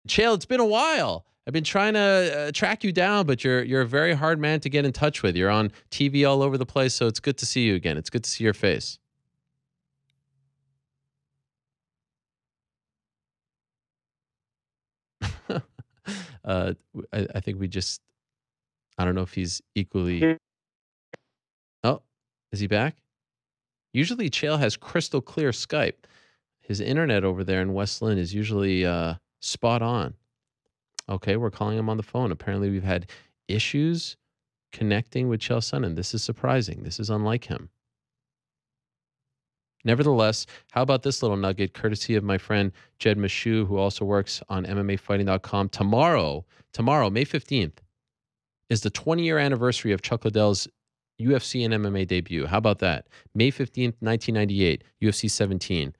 Chael, it's been a while. I've been trying to track you down, but you're a very hard man to get in touch with. You're on TV all over the place, so it's good to see you again. It's good to see your face. I think we just, I don't know if he's equally. Oh, is he back? Usually Chael has crystal clear Skype. His internet over there in West Lynn is usually spot on. Okay, we're calling him on the phone. Apparently we've had issues connecting with Chael Sonnen. This is surprising. This is unlike him. Nevertheless, how about this little nugget, courtesy of my friend Jed Meshew, who also works on MMAFighting.com. Tomorrow, May 15th, is the 20-year anniversary of Chuck Liddell's UFC and MMA debut. How about that? May 15th, 1998, UFC 17.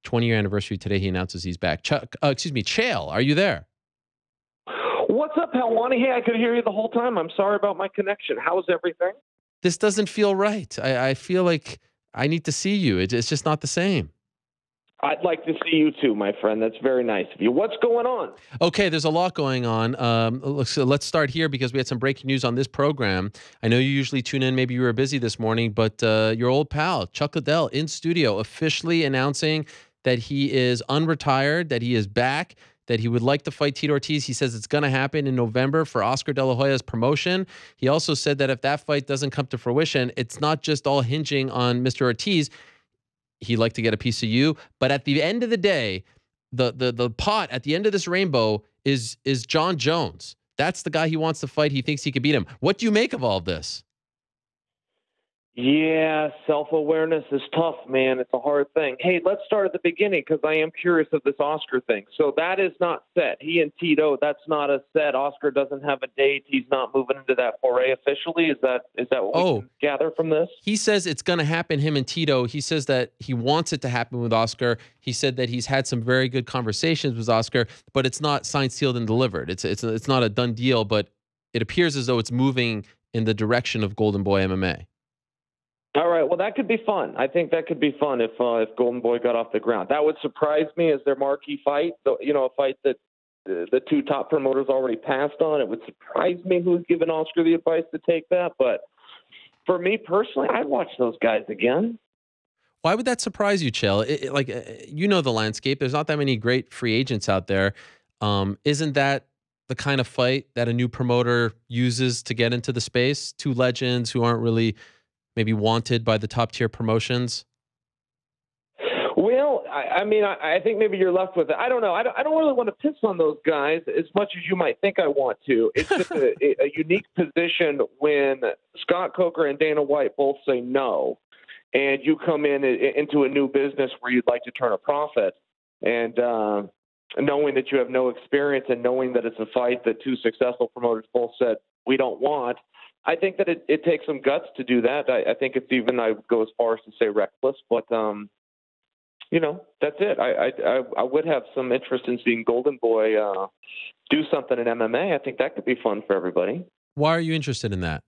20-year anniversary today. He announces he's back. Chael, are you there? What's up, Helwani? Hey, I could hear you the whole time. I'm sorry about my connection. How's everything? This doesn't feel right. I feel like I need to see you. It's just not the same. I'd like to see you too, my friend. That's very nice of you. What's going on? Okay, there's a lot going on. So let's start here because we had some breaking news on this program. I know you usually tune in. Maybe you were busy this morning, but your old pal, Chuck Liddell, in studio, officially announcing that he is unretired, that he is back, that he would like to fight Tito Ortiz. He says it's going to happen in November for Oscar De La Hoya's promotion. He also said that if that fight doesn't come to fruition, it's not just all hinging on Mr. Ortiz. He'd like to get a piece of you. But at the end of the day, the pot at the end of this rainbow is John Jones. That's the guy he wants to fight. He thinks he could beat him. What do you make of all of this? Yeah, self-awareness is tough, man. It's a hard thing. Hey, let's start at the beginning because I am curious of this Oscar thing. So that is not set. He and Tito, that's not a set. Oscar doesn't have a date. He's not moving into that foray officially. Is that what we can gather from this? He says it's going to happen, him and Tito. He says that he wants it to happen with Oscar. He said that he's had some very good conversations with Oscar, but it's not signed, sealed, and delivered. It's not a done deal, but it appears as though it's moving in the direction of Golden Boy MMA. All right. Well, that could be fun. I think that could be fun if Golden Boy got off the ground. That would surprise me as their marquee fight. A fight that the two top promoters already passed on. It would surprise me who's given Oscar the advice to take that. But for me personally, I'd watch those guys again. Why would that surprise you, Chael? You know the landscape. There's not that many great free agents out there. Isn't that the kind of fight that a new promoter uses to get into the space? Two legends who aren't really maybe wanted by the top tier promotions? Well, I think maybe you're left with it. I don't know. I don't really want to piss on those guys as much as you might think I want to. It's just a unique position when Scott Coker and Dana White both say no, and you come into a new business where you'd like to turn a profit, and knowing that you have no experience and knowing that it's a fight that two successful promoters both said we don't want. I think that it takes some guts to do that. I think it's even, I would go as far as to say reckless, but, that's it. I would have some interest in seeing Golden Boy do something in MMA. I think that could be fun for everybody. Why are you interested in that?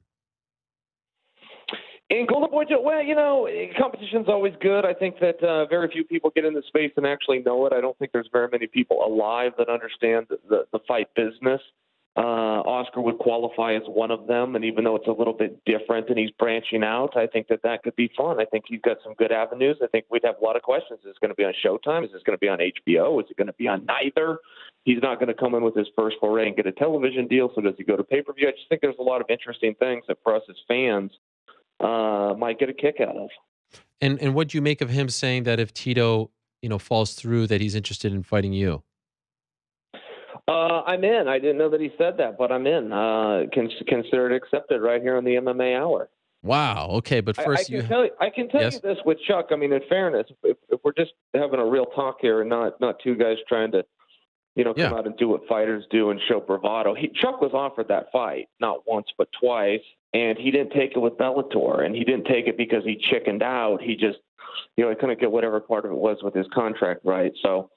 In Golden Boy, well, competition's always good. I think that very few people get in the space and actually know it. I don't think there's very many people alive that understand the fight business. Oscar would qualify as one of them, and even though it's a little bit different and he's branching out, I think that could be fun. I think he's got some good avenues. I think we'd have a lot of questions. Is it going to be on Showtime? Is this going to be on HBO? Is it going to be on neither? He's not going to come in with his first foray and get a television deal, so does he go to pay-per-view? I just think there's a lot of interesting things that for us as fans might get a kick out of. And what do you make of him saying that if Tito, falls through, that he's interested in fighting you? I'm in. I didn't know that he said that, but I'm in. Consider it accepted right here on the MMA Hour. Wow. Okay, but first I can tell you this with Chuck. I mean, in fairness, if we're just having a real talk here and not two guys trying to, come out and do what fighters do and show bravado. Chuck was offered that fight not once but twice, and he didn't take it with Bellator, and he didn't take it because he chickened out. He just, he couldn't get whatever part of it was with his contract right. So.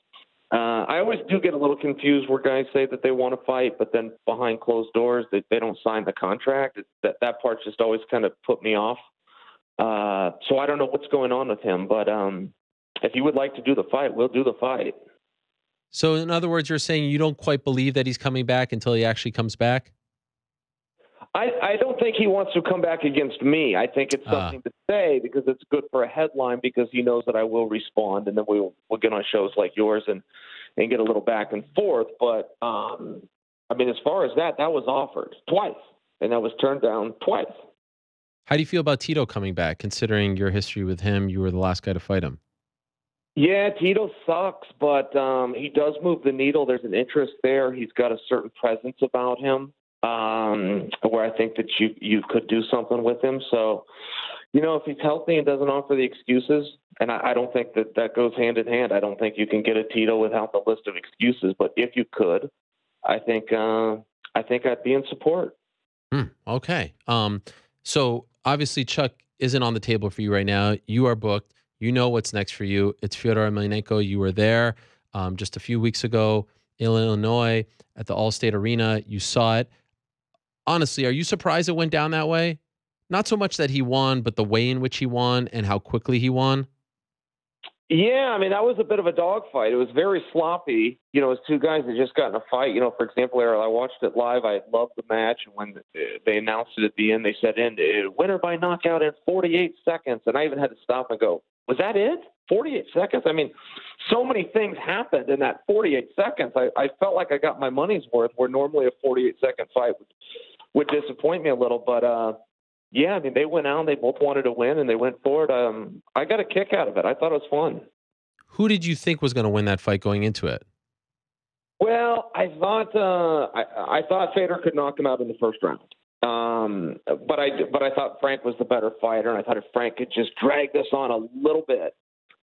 I always do get a little confused where guys say that they want to fight, but then behind closed doors, they don't sign the contract. That part just always kind of put me off. So I don't know what's going on with him, but if he would like to do the fight, we'll do the fight. So in other words, you're saying you don't quite believe that he's coming back until he actually comes back? I don't think he wants to come back against me. I think it's something to say because it's good for a headline because he knows that I will respond, and then we'll get on shows like yours and get a little back and forth. But, I mean, as far as that was offered twice, and that was turned down twice. How do you feel about Tito coming back, considering your history with him? You were the last guy to fight him. Yeah, Tito sucks, but he does move the needle. There's an interest there. He's got a certain presence about him. Where I think that you could do something with him. So, you know, if he's healthy and doesn't offer the excuses, and I don't think that goes hand in hand. I don't think you can get a Tito without the list of excuses. But if you could, I think I'd be in support. Okay. So obviously Chuck isn't on the table for you right now. You are booked. You know what's next for you. It's Fedor Emelianenko. You were there just a few weeks ago in Illinois at the Allstate Arena. You saw it. Honestly, are you surprised it went down that way? Not so much that he won, but the way in which he won and how quickly he won. Yeah, I mean, that was a bit of a dogfight. It was very sloppy. You know, it was two guys that just got in a fight. You know, for example, Ariel, I watched it live. I loved the match. And when they announced it at the end, they said, winner by knockout in 48 seconds. And I even had to stop and go, was that it? 48 seconds? I mean, so many things happened in that 48 seconds. I felt like I got my money's worth, where normally a 48-second fight would disappoint me a little. But, yeah, I mean, they went out and they both wanted to win, and they went for it. I got a kick out of it. I thought it was fun. Who did you think was going to win that fight going into it? Well, I thought Fedor could knock him out in the first round. But I thought Frank was the better fighter, and I thought if Frank could just drag this on a little bit,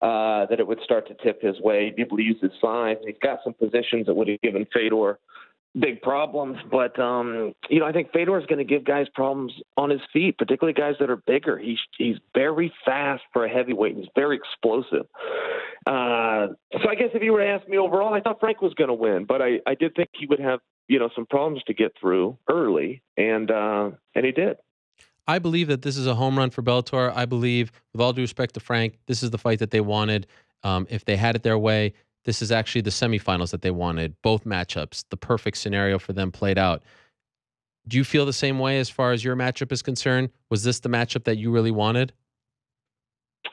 that it would start to tip his way. He'd be able to use his size. He's got some positions that would have given Fedor big problems, but you know, I think Fedor is going to give guys problems on his feet, particularly guys that are bigger. He's very fast for a heavyweight. He's very explosive. So I guess if you were to ask me overall, I thought Frank was going to win, but I did think he would have, you know, some problems to get through early, and he did. I believe that this is a home run for Bellator. I believe, with all due respect to Frank, this is the fight that they wanted. If they had it their way, this is actually the semifinals that they wanted. Both matchups, the perfect scenario for them played out. Do you feel the same way as far as your matchup is concerned? Was this the matchup that you really wanted?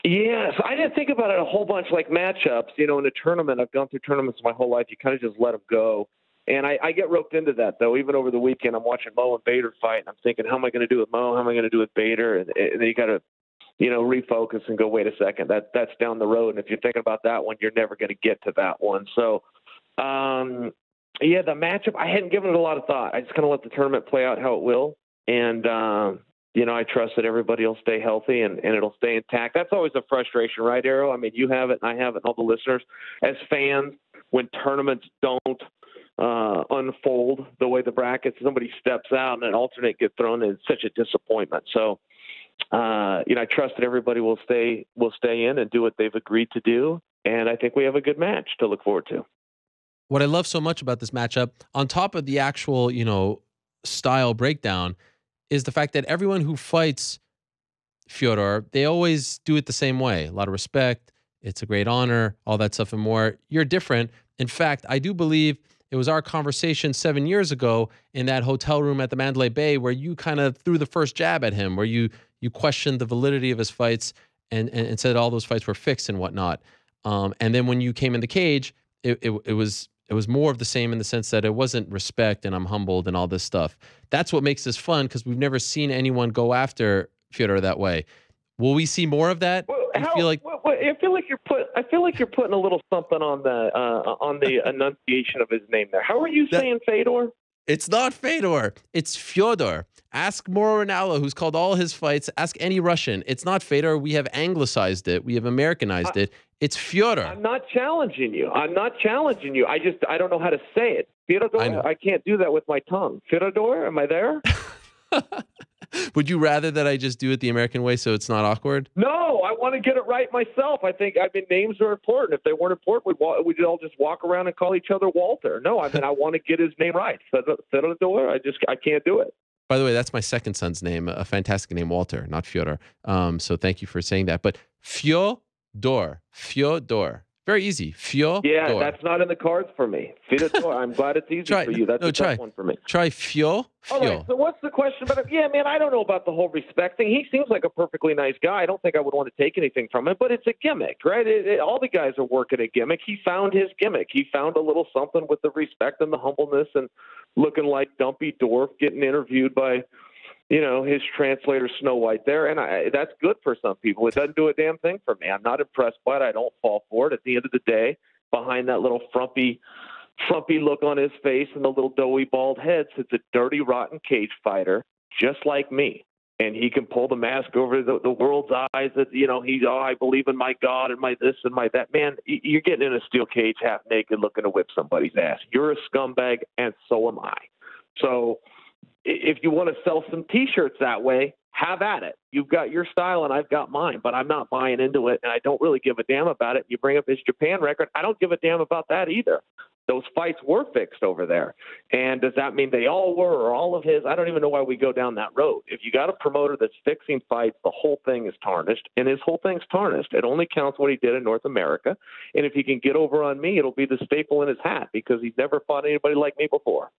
Yes, I didn't think about it a whole bunch like matchups. You know, in a tournament, I've gone through tournaments my whole life. You kind of just let them go. And I get roped into that, though. Even over the weekend, I'm watching Mo and Bader fight, and I'm thinking, how am I going to do with Mo? How am I going to do with Bader? And then you got to, you know, refocus and go, wait a second, that's down the road. And if you're thinking about that one, you're never going to get to that one. So, yeah, the matchup, I hadn't given it a lot of thought. I just kind of let the tournament play out how it will. And, you know, I trust that everybody will stay healthy and it'll stay intact. That's always a frustration, right, Ariel? I mean, you have it and I have it and all the listeners. As fans, when tournaments don't unfold the way the brackets, somebody steps out and an alternate gets thrown in, it's such a disappointment. So, you know, I trust that everybody will stay in and do what they've agreed to do. And I think we have a good match to look forward to. What I love so much about this matchup, on top of the actual, you know, style breakdown, is the fact that everyone who fights Fedor, they always do it the same way. A lot of respect. It's a great honor, all that stuff and more. You're different. In fact, I do believe it was our conversation 7 years ago in that hotel room at the Mandalay Bay where you kind of threw the first jab at him, where you questioned the validity of his fights and said all those fights were fixed and whatnot. And then when you came in the cage, it was more of the same in the sense that it wasn't respect and I'm humbled and all this stuff. That's what makes this fun because we've never seen anyone go after Fedor that way. Will we see more of that? Well, I feel like you're putting a little something on the enunciation of his name there. How are you saying Fedor? It's not Fedor. It's Fyodor. Ask Mauro Ranallo, who's called all his fights. Ask any Russian. It's not Fedor. We have anglicized it. We have Americanized it. It's Fyodor. I'm not challenging you. I don't know how to say it. Fedor. I can't do that with my tongue. Fedor, am I there? Would you rather that I just do it the American way so it's not awkward? No, I want to get it right myself. I mean, names are important. If they weren't important, we'd all just walk around and call each other Walter. No, I mean, I want to get his name right. Fedor, I can't do it. By the way, that's my second son's name, a fantastic name, Walter, not Fyodor. So thank you for saying that. But Fyodor. Very easy. Fedor. Yeah, that's not in the cards for me. Fedor, I'm glad it's easy for you. That's a tough one for me. Try Fedor. All right, so what's the question about him? Yeah, man, I don't know about the whole respect thing. He seems like a perfectly nice guy. I don't think I would want to take anything from him, but it's a gimmick, right? All the guys are working a gimmick. He found his gimmick. He found a little something with the respect and the humbleness and looking like Dumpy Dwarf getting interviewed by, his translator Snow White there. And that's good for some people. It doesn't do a damn thing for me. I'm not impressed by it. I don't fall for it. At the end of the day, behind that little frumpy look on his face and the little doughy bald head sits a dirty, rotten cage fighter just like me. And he can pull the mask over the world's eyes that, I believe in my God and my this and my that. Man, you're getting in a steel cage half naked looking to whip somebody's ass. You're a scumbag, and so am I. So if you want to sell some T-shirts that way, have at it. You've got your style and I've got mine, but I'm not buying into it, and I don't really give a damn about it. You bring up his Japan record. I don't give a damn about that either. Those fights were fixed over there. And does that mean they all were or all of his? I don't even know why we go down that road. If you got a promoter that's fixing fights, the whole thing is tarnished, and his whole thing's tarnished. It only counts what he did in North America. And if he can get over on me, it'll be the staple in his hat because he's never fought anybody like me before.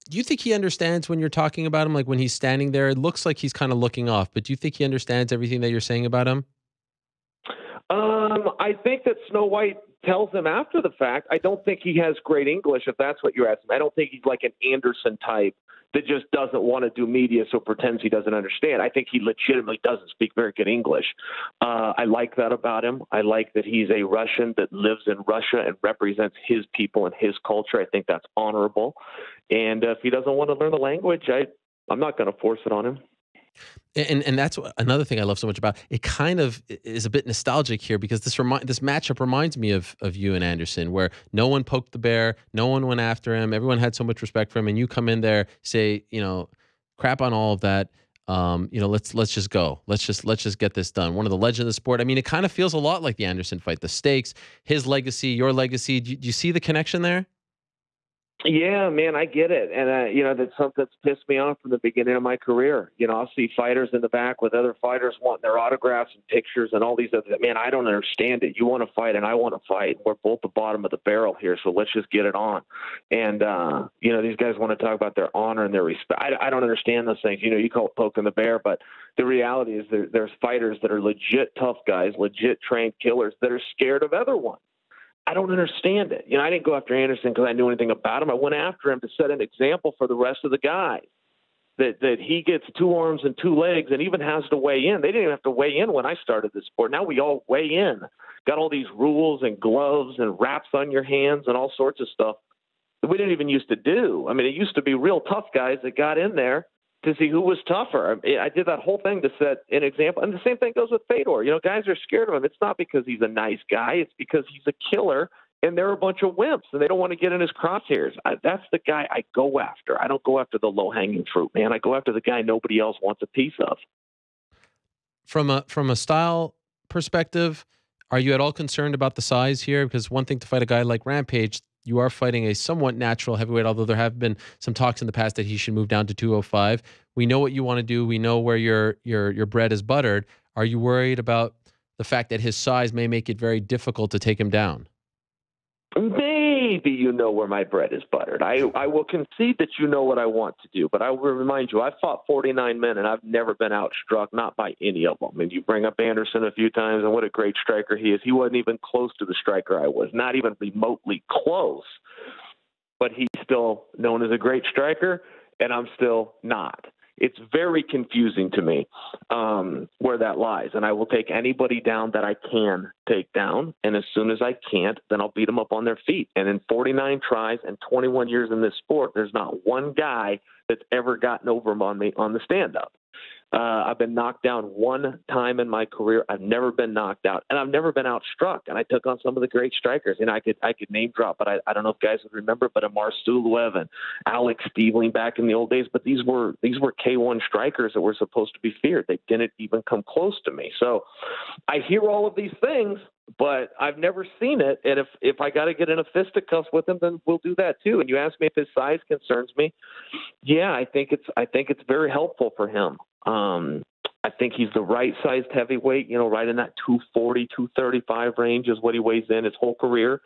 Do you think he understands when you're talking about him? Like when he's standing there, it looks like he's kind of looking off, but do you think he understands everything that you're saying about him? I think that Snow White tells him after the fact. I don't think he has great English, if that's what you're asking. I don't think he's like an Anderson type that just doesn't want to do media, so pretends he doesn't understand. I think he legitimately doesn't speak very good English. I like that about him. I like that he's a Russian that lives in Russia and represents his people and his culture. I think that's honorable. And if he doesn't want to learn the language, I'm not going to force it on him. And that's another thing I love so much about it. Kind of is a bit nostalgic here because this matchup reminds me of you and Anderson, where no one poked the bear, no one went after him, everyone had so much respect for him, and you come in there, say, crap on all of that. Let's just go. Let's just get this done. One of the legends of the sport. I mean, it kind of feels a lot like the Anderson fight. The stakes, his legacy, your legacy. Do you see the connection there? Yeah, man, I get it. And, that's something that's pissed me off from the beginning of my career. I'll see fighters in the back with other fighters wanting their autographs and pictures and all these other things. Man, I don't understand it. You want to fight and I want to fight. We're both the bottom of the barrel here, so let's just get it on. And, these guys want to talk about their honor and their respect. I don't understand those things. You call it poking the bear, but the reality is there's fighters that are legit tough guys, legit trained killers that are scared of other ones. I don't understand it. I didn't go after Anderson because I knew anything about him. I went after him to set an example for the rest of the guys that he gets 2 arms and 2 legs and even has to weigh in. They didn't even have to weigh in when I started this sport. Now we all weigh in. Got all these rules and gloves and wraps on your hands and all sorts of stuff that we didn't even used to do. I mean, it used to be real tough guys that got in there to see who was tougher. I did that whole thing to set an example. And the same thing goes with Fedor. Guys are scared of him. It's not because he's a nice guy. It's because he's a killer, and they're a bunch of wimps, and they don't want to get in his crosshairs. That's the guy I go after. I don't go after the low-hanging fruit, man. I go after the guy nobody else wants a piece of. From a style perspective, are you at all concerned about the size here? Because one thing to fight a guy like Rampage, you are fighting a somewhat natural heavyweight, although there have been some talks in the past that he should move down to 205. We know what you want to do. We know where your bread is buttered. Are you worried about the fact that his size may make it very difficult to take him down? Maybe you know where my bread is buttered. I will concede that you know what I want to do, but I will remind you, I've fought 49 men, and I've never been outstruck, not by any of them. And you bring up Anderson a few times, and what a great striker he is. He wasn't even close to the striker I was, not even remotely close. But he's still known as a great striker, and I'm still not. It's very confusing to me where that lies. And I will take anybody down that I can take down. And as soon as I can't, then I'll beat them up on their feet. And in 49 tries and 21 years in this sport, there's not one guy that's ever gotten over on me on the stand-up. I've been knocked down one time in my career. I've never been knocked out, and I've never been outstruck. And I took on some of the great strikers. I could name drop, but I don't know if guys would remember. But Amar Suluev and Alex Stiebling back in the old days. But these were K1 strikers that were supposed to be feared. They didn't even come close to me. So I hear all of these things, but I've never seen it. And if I got to get in a fisticuffs with him, then we'll do that too. And you ask me if his size concerns me. Yeah, I think it's very helpful for him. I think he's the right-sized heavyweight, right in that 240, 235 range is what he weighs in his whole career.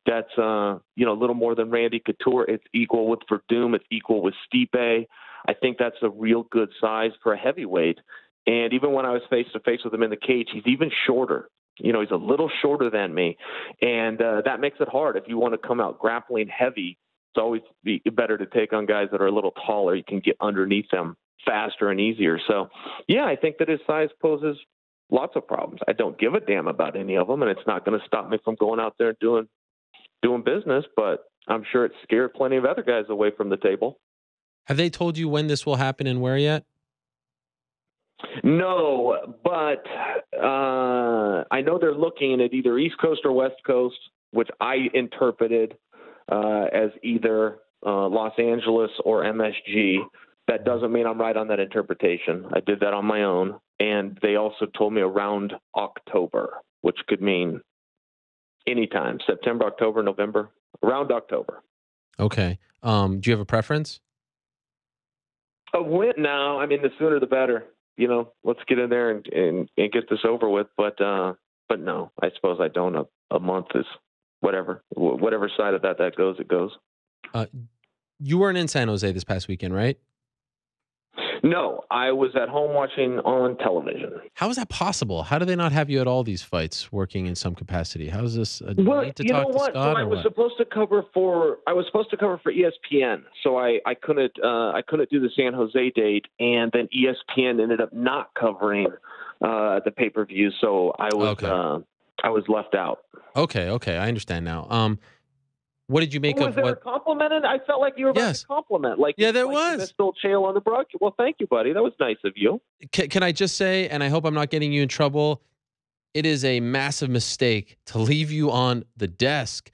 That's, a little more than Randy Couture. It's equal with Verdum. It's equal with Stipe. I think that's a real good size for a heavyweight. And even when I was face-to-face with him in the cage, he's even shorter. He's a little shorter than me. And that makes it hard. If you want to come out grappling heavy, it's always better to take on guys that are a little taller. You can get underneath them faster and easier. So, yeah, I think that his size poses lots of problems. I don't give a damn about any of them, and it's not going to stop me from going out there and doing business, but I'm sure it scared plenty of other guys away from the table. Have they told you when this will happen and where yet? No, but I know they're looking at either East Coast or West Coast, which I interpreted as either Los Angeles or MSG. That doesn't mean I'm right on that interpretation. I did that on my own. And they also told me around October, which could mean anytime, September, October, November, around October. Okay. Do you have a preference? No, I mean, the sooner the better. Let's get in there and get this over with. But no, I suppose I don't. A month is whatever side of that goes, it goes. You weren't in San Jose this past weekend, right? No, I was at home watching on television. How is that possible? How do they not have you at all these fights working in some capacity? How is this? Well, need to talk to Scott, so I was supposed to cover for ESPN, so I couldn't do the San Jose date, and then ESPN ended up not covering the pay-per-view, so I was left out. Okay, I understand now. What did you make of was there what? A compliment? I felt like you were about to compliment. There was. You missed Chael on the broadcast. Well, thank you, buddy. That was nice of you. Can I just say, and I hope I'm not getting you in trouble, it is a massive mistake to leave you on the desk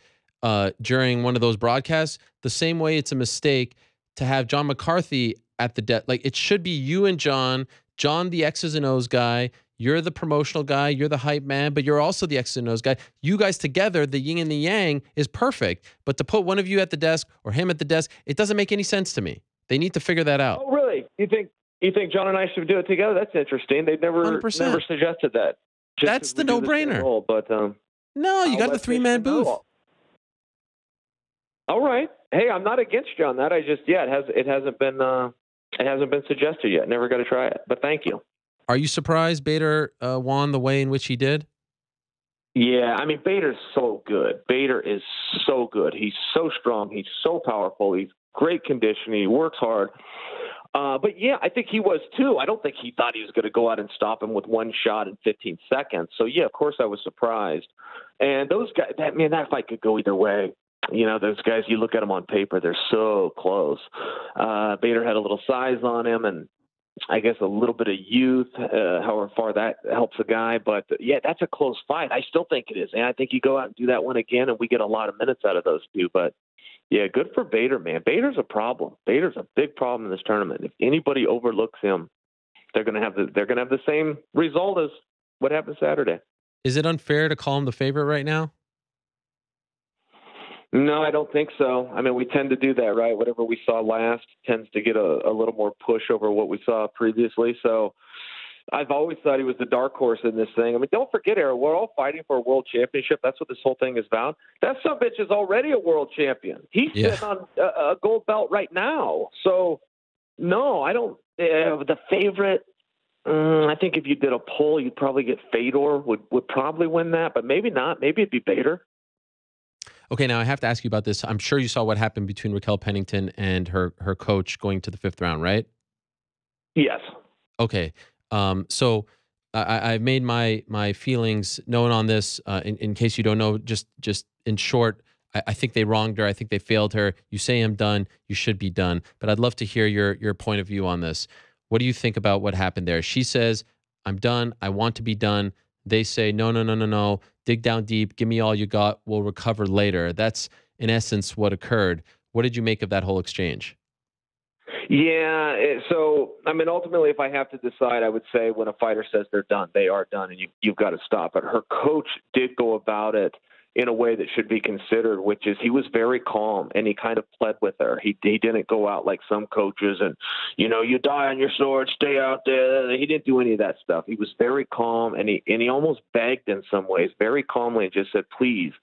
during one of those broadcasts. The same way it's a mistake to have John McCarthy at the desk. Like, it should be you and John, the X's and O's guy. You're the promotional guy. You're the hype man, but you're also the X's and O's guy. You guys together, the yin and the yang, is perfect. But to put one of you at the desk or him at the desk, it doesn't make any sense to me. They need to figure that out. Oh, really? You think John and I should do it together? That's interesting. They've never suggested that. That's the no-brainer. But no, you got the three-man booth. All right. Hey, I'm not against you on that. It hasn't been suggested yet. Never got to try it. But thank you. Are you surprised Bader won the way in which he did? Yeah, I mean, Bader's so good. Bader is so good. He's so strong. He's so powerful. He's great conditioning. He works hard. But yeah, I think he was too. I don't think he thought he was going to go out and stop him with one shot in 15 seconds. So yeah, of course I was surprised. And those guys, that fight could go either way. Those guys, you look at them on paper, they're so close. Bader had a little size on him, and I guess a little bit of youth, however far that helps a guy. But yeah, that's a close fight. I still think it is. And I think you go out and do that one again, and we get a lot of minutes out of those two. But yeah, good for Bader, man. Bader's a problem. Bader's a big problem in this tournament. If anybody overlooks him, they're going to have the same result as what happened Saturday. Is it unfair to call him the favorite right now? No, I don't think so. I mean, we tend to do that, right? Whatever we saw last tends to get a little more push over what we saw previously. So I've always thought he was the dark horse in this thing. I mean, don't forget, Ariel, we're all fighting for a world championship. That's what this whole thing is about. That sumbitch is already a world champion. He's sitting on a gold belt right now. So, no, I don't. The favorite, I think if you did a poll, you'd probably get Fedor would probably win that, but maybe not. Maybe it'd be Bader. Okay, now I have to ask you about this. I'm sure you saw what happened between Raquel Pennington and her coach going to the 5th round, right? Yes. Okay. So I've made my feelings known on this. In case you don't know, just in short, I think they wronged her. I think they failed her. You say I'm done. You should be done. But I'd love to hear your point of view on this. What do you think about what happened there? She says, I'm done. I want to be done. They say, no. Dig down deep. Give me all you got. We'll recover later. That's, in essence, what occurred. What did you make of that whole exchange? Yeah, so, I mean, ultimately, if I have to decide, I would say when a fighter says they're done, they are done, and you've got to stop it. Her coach did go about it in a way that should be considered, which is he was very calm and he kind of pled with her. He didn't go out like some coaches and, you know, you die on your sword, stay out there. He didn't do any of that stuff. He was very calm, and he almost begged in some ways, very calmly, and just said, please,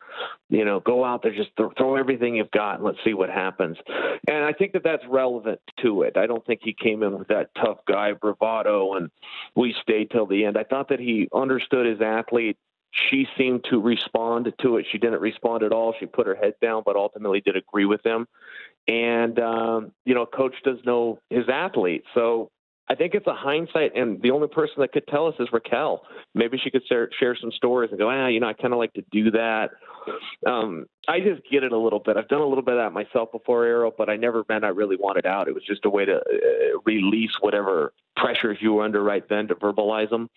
you know, go out there, just throw everything you've got and let's see what happens. And I think that that's relevant to it. I don't think he came in with that tough guy bravado and we stayed till the end. I thought that he understood his athlete. She seemed to respond to it. She didn't respond at all. She put her head down, but ultimately did agree with him. And, you know, coach does know his athlete. So I think it's a hindsight, and the only person that could tell us is Raquel. Maybe she could share some stories and go, you know, I kind of like to do that. I just get it a little bit. I've done a little bit of that myself before, Ariel, but I never meant I really wanted out. It was just a way to release whatever pressures you were under right then, to verbalize them,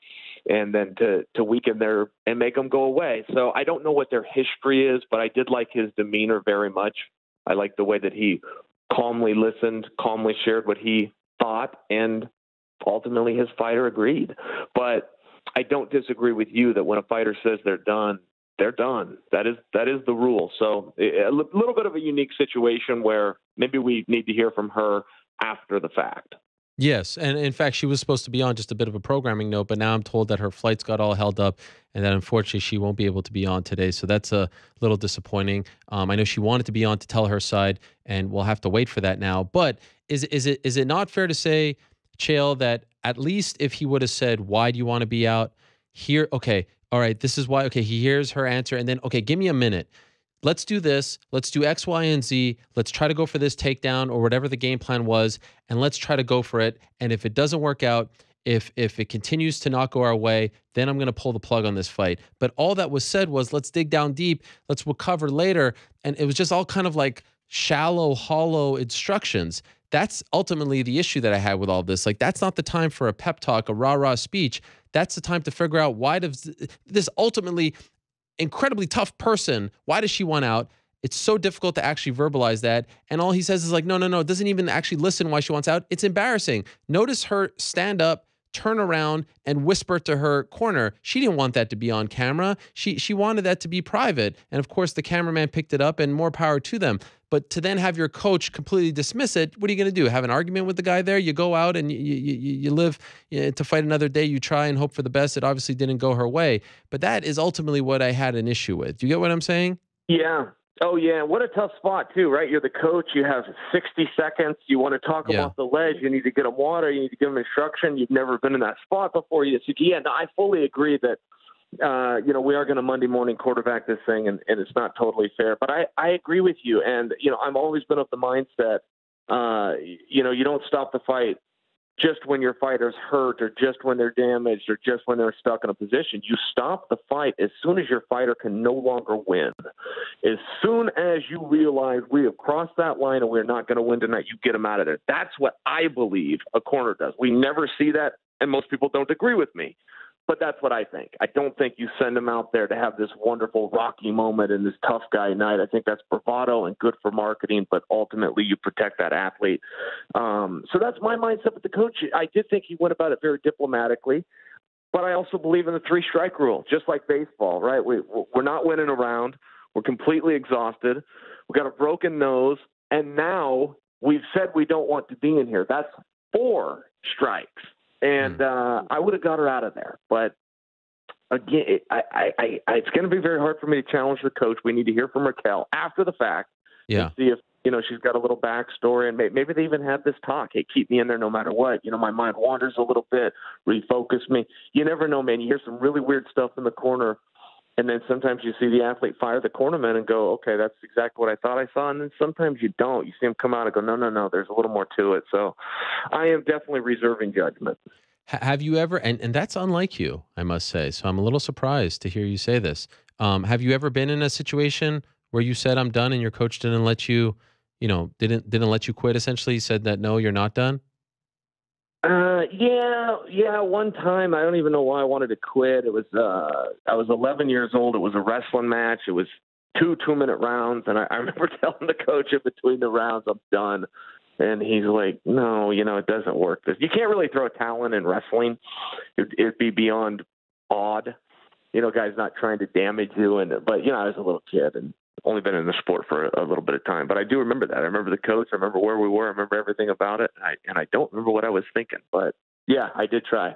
and then to weaken their and make them go away. So I don't know what their history is, but I did like his demeanor very much. I liked the way that he calmly listened, calmly shared what he thought, and ultimately his fighter agreed. But I don't disagree with you that when a fighter says they're done, they're done. That is the rule. So a little bit of a unique situation where maybe we need to hear from her after the fact. Yes, and in fact, she was supposed to be on, just a bit of a programming note, but now I'm told that her flights got all held up and that unfortunately she won't be able to be on today. So that's a little disappointing. I know she wanted to be on to tell her side, and we'll have to wait for that now. But is it not fair to say, Chael, that at least if he would have said, why do you want to be out? Here, okay, all right, this is why. Okay, he hears her answer, and then, okay, give me a minute. Let's do this. Let's do X, Y, and Z. Let's try to go for this takedown or whatever the game plan was, and let's try to go for it. And if it doesn't work out, if it continues to not go our way, then I'm going to pull the plug on this fight. But all that was said was, let's dig down deep. Let's recover later. And it was just all kind of like shallow, hollow instructions. That's ultimately the issue that I had with all this. Like, that's not the time for a pep talk, a rah-rah speech. That's the time to figure out, why does this ultimately incredibly tough person, why does she want out? It's so difficult to actually verbalize that. And all he says is like, no, doesn't even actually listen why she wants out. It's embarrassing. Notice her stand up, turn around, and whisper to her corner. She didn't want that to be on camera. She wanted that to be private. And of course, the cameraman picked it up, and more power to them. But to then have your coach completely dismiss it, what are you going to do? Have an argument with the guy there? You go out and you live to fight another day. You try and hope for the best. It obviously didn't go her way. But that is ultimately what I had an issue with. Do you get what I'm saying? Yeah. Oh, yeah. What a tough spot, too, right? You're the coach. You have 60 seconds. You want to talk them off the ledge. You need to get them water. You need to give them instruction. You've never been in that spot before. I fully agree that, you know, we are going to Monday morning quarterback this thing, and it's not totally fair. But I agree with you. And, you know, I've always been of the mindset, you know, you don't stop the fight just when your fighter's hurt or just when they're damaged or just when they're stuck in a position. You stop the fight as soon as your fighter can no longer win. As soon as you realize we have crossed that line and we're not going to win tonight, you get them out of there. That's what I believe a corner does. We never see that, and most people don't agree with me. But that's what I think. I don't think you send them out there to have this wonderful Rocky moment and this tough guy night. I think that's bravado and good for marketing, but ultimately you protect that athlete. So that's my mindset with the coach. I did think he went about it very diplomatically, but I also believe in the 3-strike rule, just like baseball, right? We're not winning a round. We're completely exhausted. We got a broken nose, and now we've said we don't want to be in here. That's 4 strikes. And I would have got her out of there. But again, it's going to be very hard for me to challenge the coach. We need to hear from Raquel after the fact and see if, you know, she's got a little backstory. And maybe they even had this talk. Hey, keep me in there no matter what. You know, my mind wanders a little bit. Refocus me. You never know, man. You hear some really weird stuff in the corner. And then sometimes you see the athlete fire the cornerman and go, okay, that's exactly what I thought I saw. And then sometimes you don't. You see him come out and go, no, there's a little more to it. So I am definitely reserving judgment. Have you ever, and that's unlike you, I must say, so I'm a little surprised to hear you say this. Have you ever been in a situation where you said, I'm done, and your coach didn't let you, didn't let you quit, essentially? He said that, no, you're not done? Yeah. One time, I don't even know why I wanted to quit. It was, I was 11 years old. It was a wrestling match. It was 2 2-minute rounds. And I remember telling the coach in between the rounds, I'm done. And he's like, no, it doesn't work. You can't really throw talent in wrestling. It'd be beyond odd. guys not trying to damage you. But I was a little kid and only been in the sport for a little bit of time. But I do remember that. I remember the coach. I remember where we were. I remember everything about it. And I don't remember what I was thinking. But yeah, I did try.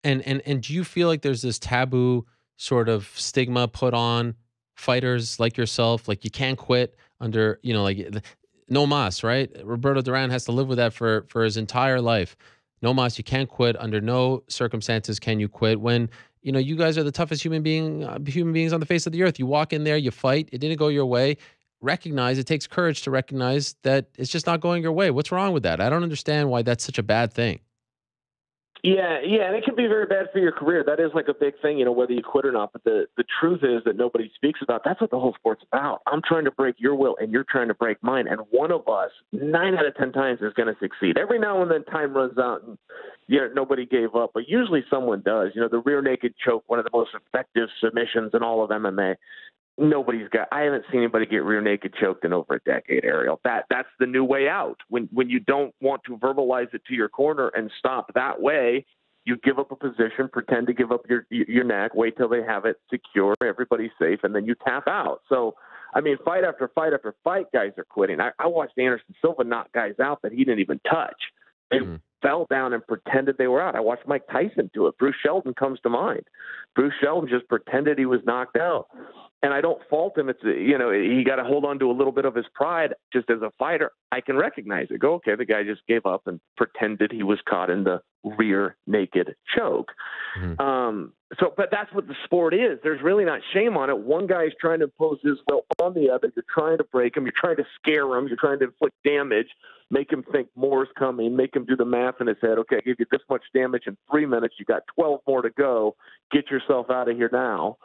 And do you feel like there's this taboo sort of stigma put on fighters like yourself? Like you can't quit under, no mas, right? Roberto Duran has to live with that for his entire life. No mas, you can't quit. Under no circumstances can you quit. When you guys are the toughest human beings on the face of the earth. You walk in there, you fight. It didn't go your way. Recognize it takes courage to recognize that it's just not going your way. What's wrong with that? I don't understand why that's such a bad thing. Yeah, and it can be very bad for your career. That is like a big thing, whether you quit or not. But the truth is that nobody speaks about. That's what the whole sport's about. I'm trying to break your will, and you're trying to break mine. And one of us, 9 out of 10 times, is going to succeed. Every now and then, time runs out, and nobody gave up. But usually, someone does. The rear naked choke, one of the most effective submissions in all of MMA. I haven't seen anybody get rear naked choked in over a decade, Ariel. That's the new way out. When you don't want to verbalize it to your corner and stop that way, you give up a position, pretend to give up your neck, wait till they have it secure, everybody's safe, and then you tap out. So, fight after fight after fight, guys are quitting. I watched Anderson Silva knock guys out that he didn't even touch. They fell down and pretended they were out. I watched Mike Tyson do it. Bruce Sheldon comes to mind. Bruce Sheldon just pretended he was knocked out. And I don't fault him. It's, he got to hold on to a little bit of his pride. Just as a fighter, I can recognize it. Go, okay, the guy just gave up and pretended he was caught in the rear naked choke. But that's what the sport is. There's really not shame on it. One guy is trying to impose his will on the other. You're trying to break him. You're trying to scare him. You're trying to inflict damage, make him think more's coming, make him do the math in his head. Okay, I give you this much damage in 3 minutes. You got 12 more to go. Get yourself out of here now.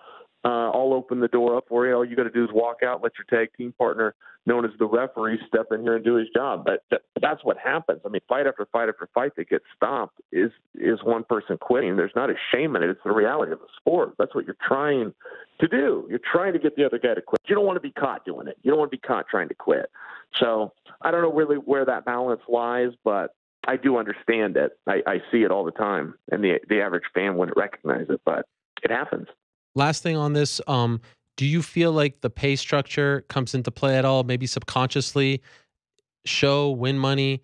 I'll open the door up for you. All you got to do is walk out, let your tag team partner, known as the referee, step in here and do his job. But that's what happens. Fight after fight after fight that gets stopped is one person quitting. There's not a shame in it. It's the reality of the sport. That's what you're trying to do. You're trying to get the other guy to quit. You don't want to be caught doing it. You don't want to be caught trying to quit. So I don't know really where that balance lies, but I do understand it. I see it all the time, and the average fan wouldn't recognize it, but it happens. Last thing on this, do you feel like the pay structure comes into play at all? Maybe subconsciously, win money.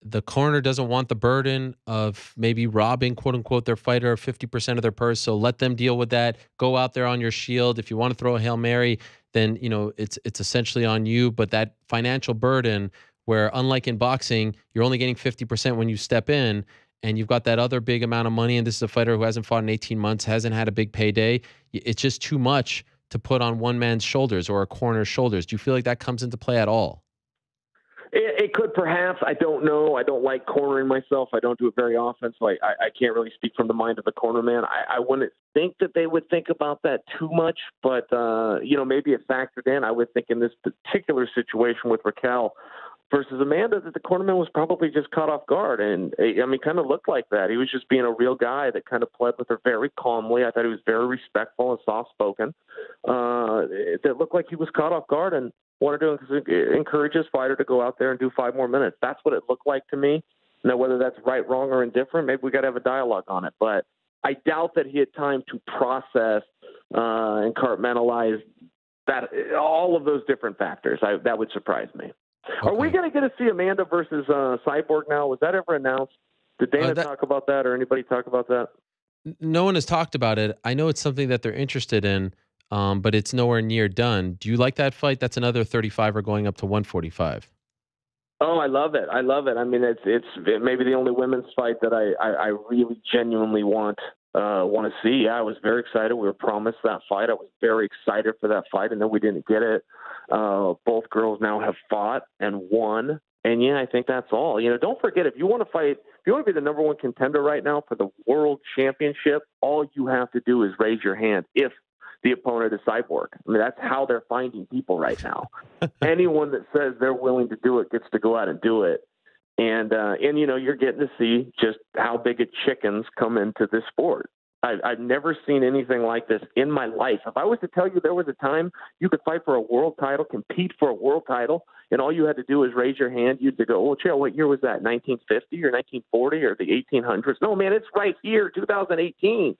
The corner doesn't want the burden of maybe robbing, quote unquote, their fighter of 50% of their purse. So let them deal with that. Go out there on your shield. If you want to throw a Hail Mary, then it's essentially on you. But that financial burden, where unlike in boxing, you're only getting 50% when you step in, and you've got that other big amount of money, and this is a fighter who hasn't fought in 18 months, hasn't had a big payday. It's just too much to put on one man's shoulders or a corner's shoulders. Do you feel like that comes into play at all? It could perhaps. I don't know. I don't like cornering myself. I don't do it very often, so I can't really speak from the mind of the corner man. I wouldn't think that they would think about that too much, but, maybe it factored in. I would think in this particular situation with Raquel versus Amanda that the cornerman was probably just caught off guard. And kind of looked like that. He was just being a real guy that kind of pled with her very calmly. I thought he was very respectful and soft-spoken. That looked like he was caught off guard and wanted to encourage his fighter to go out there and do 5 more minutes. That's what it looked like to me. Now, whether that's right, wrong, or indifferent, maybe we got to have a dialogue on it. But I doubt that he had time to process and compartmentalize that, all of those different factors. That would surprise me. Okay. Are we going to get to see Amanda versus Cyborg now? Was that ever announced? Did Dana talk about that, or anybody talk about that? No one has talked about it. I know it's something that they're interested in, but it's nowhere near done. Do you like that fight? That's another 35er going up to 145. Oh, I love it. It's maybe the only women's fight that I really genuinely want to see. Yeah, I was very excited. We were promised that fight. I was very excited for that fight, and then we didn't get it. Both girls now have fought and won. And yeah, I think that's all. Don't forget, if you want to fight, if you want to be the number one contender right now for the world championship, all you have to do is raise your hand if the opponent is Cyborg. That's how they're finding people right now. Anyone that says they're willing to do it gets to go out and do it. And you're getting to see just how big of chickens come into this sport. I've never seen anything like this in my life. If I was to tell you there was a time you could fight for a world title, compete for a world title, and all you had to do is raise your hand, you'd go, well, Chael, what year was that, 1950 or 1940 or the 1800s? No, man, it's right here, 2018.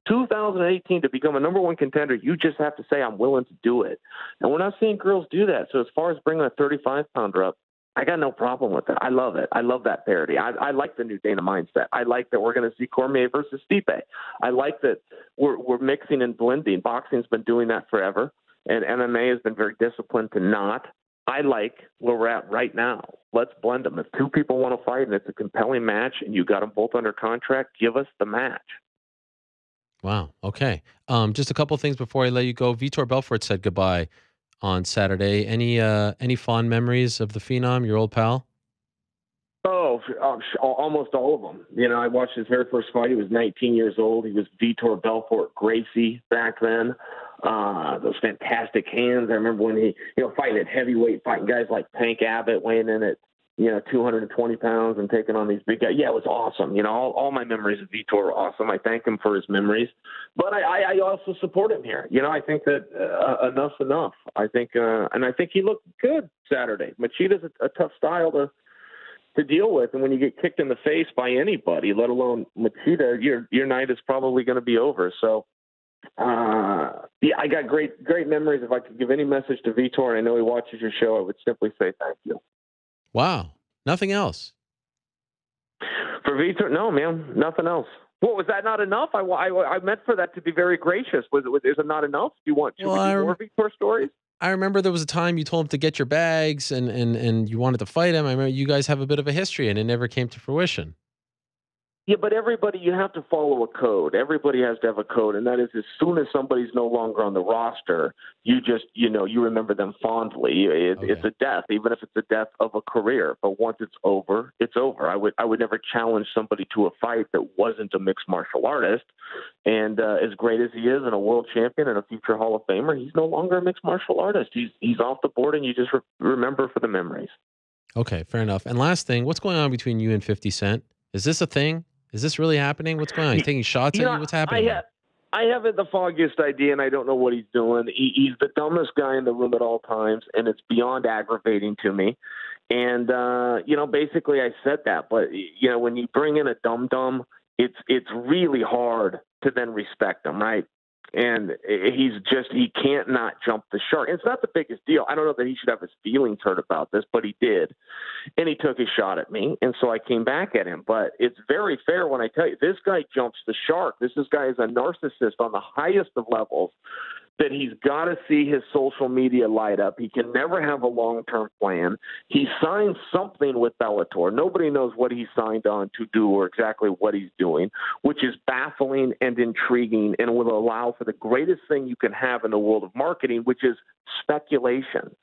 2018, to become a number one contender, you just have to say, I'm willing to do it. And we're not seeing girls do that. So as far as bringing a 35-pounder up, I got no problem with it. I love it. I love that parody. I like the new Dana mindset. I like that we're going to see Cormier versus Stipe. I like that we're mixing and blending. Boxing's been doing that forever, and MMA has been very disciplined to not. I like where we're at right now. Let's blend them. If two people want to fight and it's a compelling match and you got them both under contract, give us the match. Wow. Okay. Just a couple things before I let you go. Vitor Belfort said goodbye on Saturday. Any fond memories of the Phenom, your old pal? Oh, almost all of them. You know, I watched his very first fight. He was 19 years old. He was Vitor Belfort Gracie back then. Those fantastic hands. I remember when he, fighting at heavyweight, fighting guys like Tank Abbott, weighing in at 220 pounds and taking on these big guys. Yeah, it was awesome. All my memories of Vitor are awesome. I thank him for his memories, but I also support him here. I think that enough's enough. I think he looked good Saturday. Machida's a tough style to deal with, and when you get kicked in the face by anybody, let alone Machida, your night is probably going to be over. So, yeah, I got great memories. If I could give any message to Vitor, and I know he watches your show, I would simply say thank you. Wow. Nothing else. For Vitor, no, man, nothing else. What, was that not enough? I meant for that to be very gracious. Is it not enough? Do you want more Vitor stories? I remember there was a time you told him to get your bags and you wanted to fight him. I remember you guys have a bit of a history and it never came to fruition. Yeah, but you have to follow a code. Everybody has to have a code, and that is as soon as somebody's no longer on the roster, you just, you remember them fondly. It's a death, even if it's a death of a career. But once it's over, it's over. I would never challenge somebody to a fight that wasn't a mixed martial artist. And as great as he is and a world champion and a future Hall of Famer, he's no longer a mixed martial artist. He's off the board, and you just remember for the memories. Okay, fair enough. And last thing, what's going on between you and 50 Cent? Is this a thing? Is this really happening? What's going on? He's taking shots at you? What's happening? I haven't the foggiest idea, and I don't know what he's doing. He's the dumbest guy in the room at all times, and it's beyond aggravating to me. And, basically I said that. But, when you bring in a dum-dum, it's really hard to then respect him, right? And he can't not jump the shark. It's not the biggest deal. I don't know that he should have his feelings hurt about this, but he did. And he took a shot at me, and so I came back at him. But it's very fair when I tell you, this guy jumps the shark. This guy is a narcissist on the highest of levels, that he's got to see his social media light up. He can never have a long-term plan. He signed something with Bellator. Nobody knows what he signed on to do or exactly what he's doing, which is baffling and intriguing and will allow for the greatest thing you can have in the world of marketing, which is speculation.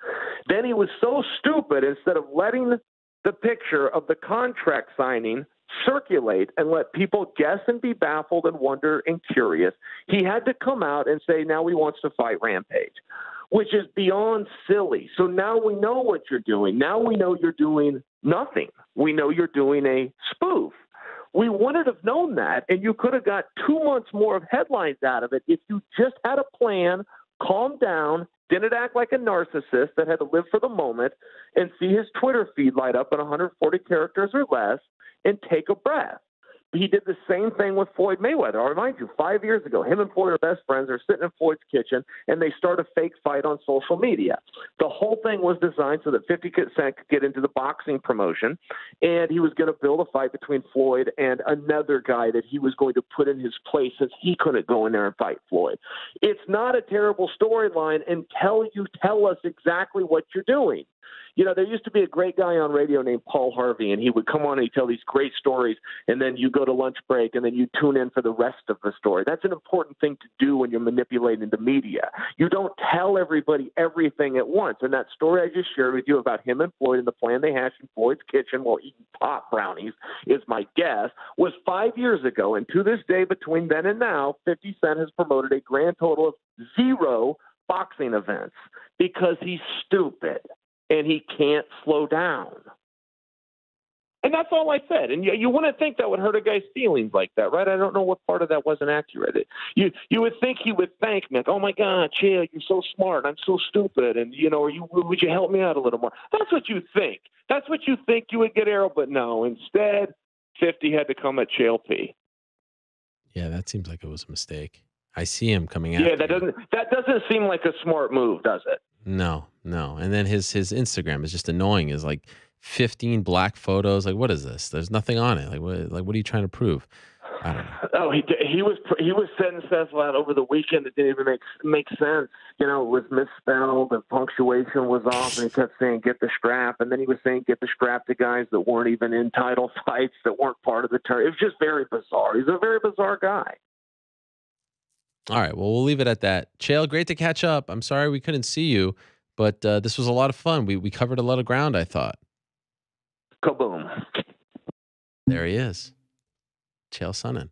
Then he was so stupid, instead of letting the picture of the contract signing circulate and let people guess and be baffled and wonder and curious, he had to come out and say, now he wants to fight Rampage, which is beyond silly. So now we know what you're doing. Now we know you're doing nothing. We know you're doing a spoof. We wouldn't have known that, and you could have got 2 months more of headlines out of it if you just had a plan, calmed down, didn't act like a narcissist that had to live for the moment, and see his Twitter feed light up at 140 characters or less, and take a breath. He did the same thing with Floyd Mayweather. I'll remind you, 5 years ago, him and Floyd are best friends. They're sitting in Floyd's kitchen, and they start a fake fight on social media. The whole thing was designed so that 50 Cent could get into the boxing promotion, and he was going to build a fight between Floyd and another guy that he was going to put in his place, since he couldn't go in there and fight Floyd. It's not a terrible storyline until you tell us exactly what you're doing. There used to be a great guy on radio named Paul Harvey, and he would come on and he'd tell these great stories, and then you go to lunch break, and then you tune in for the rest of the story. That's an important thing to do when you're manipulating the media. You don't tell everybody everything at once. And that story I just shared with you about him and Floyd and the plan they hatched in Floyd's kitchen while eating pot brownies, is my guess, was 5 years ago. And to this day, between then and now, 50 Cent has promoted a grand total of 0 boxing events because he's stupid. And he can't slow down. And that's all I said. And you wouldn't think that would hurt a guy's feelings like that, right? I don't know what part of that wasn't accurate. You would think he would thank me, like, oh my God, Chael, you're so smart. I'm so stupid. And, would you help me out a little more? That's what you think. That's what you think you would get Ariel, but no. Instead, 50 had to come at Chael P. Yeah, that seems like it was a mistake. I see him coming out. Yeah, that doesn't seem like a smart move, does it? No. And then his Instagram is just annoying. Is like 15 black photos. Like, what is this? There's nothing on it. Like, what are you trying to prove? I don't know. Oh, he was setting stuff out over the weekend that didn't even make sense. It was misspelled, the punctuation was off, and he kept saying "get the strap," and then he was saying "get the strap" to guys that weren't even in title fights, that weren't part of the tournament. It was just very bizarre. He's a very bizarre guy. All right, well, we'll leave it at that. Chael, great to catch up. I'm sorry we couldn't see you, but this was a lot of fun. We covered a lot of ground, I thought. Kaboom. There he is. Chael Sonnen.